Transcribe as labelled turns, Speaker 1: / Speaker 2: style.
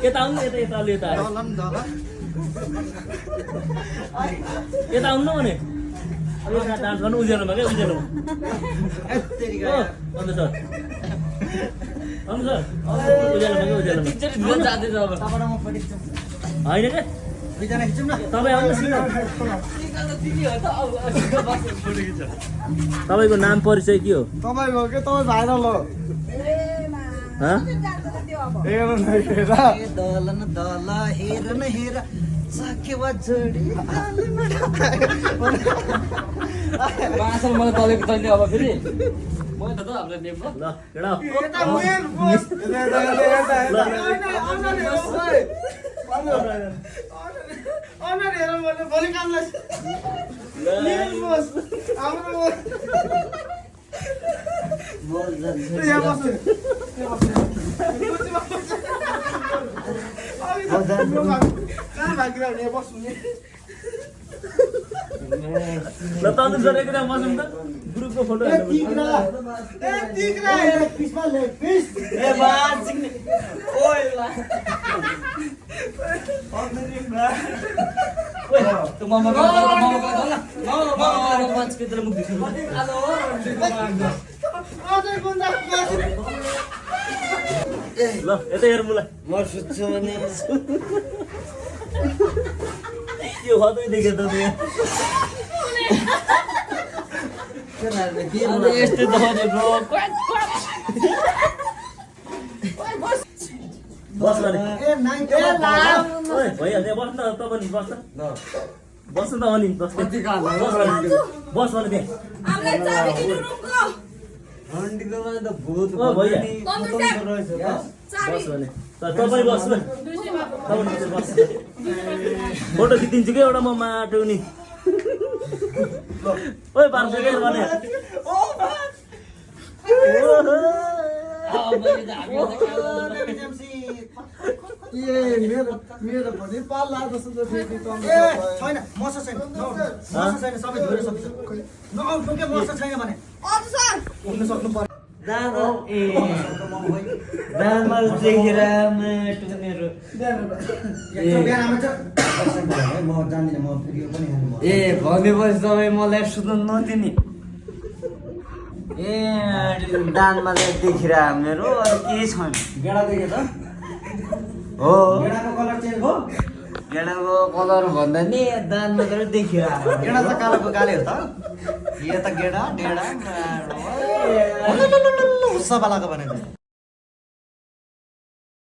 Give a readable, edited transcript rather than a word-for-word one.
Speaker 1: यता आउनु यता अलि यता यता आउनु भने डान्स गर्नु उज्यालोमा क्या उज्यालोमा अन्त सर उज्यालोमा क्या उज्यालोमा होइन क्या तपाईँ आउनुहोस् न तपाईँको नाम परिचय के हो
Speaker 2: तपाईँको के तपाईँ भाइरल हो
Speaker 3: मलाई तलेको तैँले अब फेरि मैले त हाम्रो नेम
Speaker 1: ल केटा ल तन्नु सर एकरा मसम त ग्रुपको फोटो ल यता हेर मुला
Speaker 2: म सुत्छु भने
Speaker 1: के भयो देखे त
Speaker 3: यस्तै दहने ब्रो
Speaker 1: बस्न नि भइहाल्छ बस्न त पनि बस्न बस्न त अनि बस भने त्यहाँ
Speaker 2: भुत
Speaker 1: भइहाल्छ बस भने तपाईँ बस्नु फोटो खिचिदिन्छु कि एउटा म माटो नि ओइ 500 के भने
Speaker 2: मेरो पनि पाल्ला जस्तो छैन मसा छैन सबै धोएर सक्छ मसा छैन भने उठ्न सक्नु पर्यो
Speaker 3: दानमा देखेर टुनेर
Speaker 2: म जान्दिनँ म फेरि यो पनि खानु
Speaker 3: ए भनेपछि तपाईँ मलाई सुत्नु नदिने ए दानमा देखेर मेरो अरू केही छैन
Speaker 2: गेडा देखे त
Speaker 3: हो
Speaker 2: गेडाको कलर चेन्ज भयो
Speaker 3: गेडाको कलर भन्दा नि दान मात्र देखेर
Speaker 2: गेडा त कालोको गाले हो त यो त गेडा डेडा सबालाको भने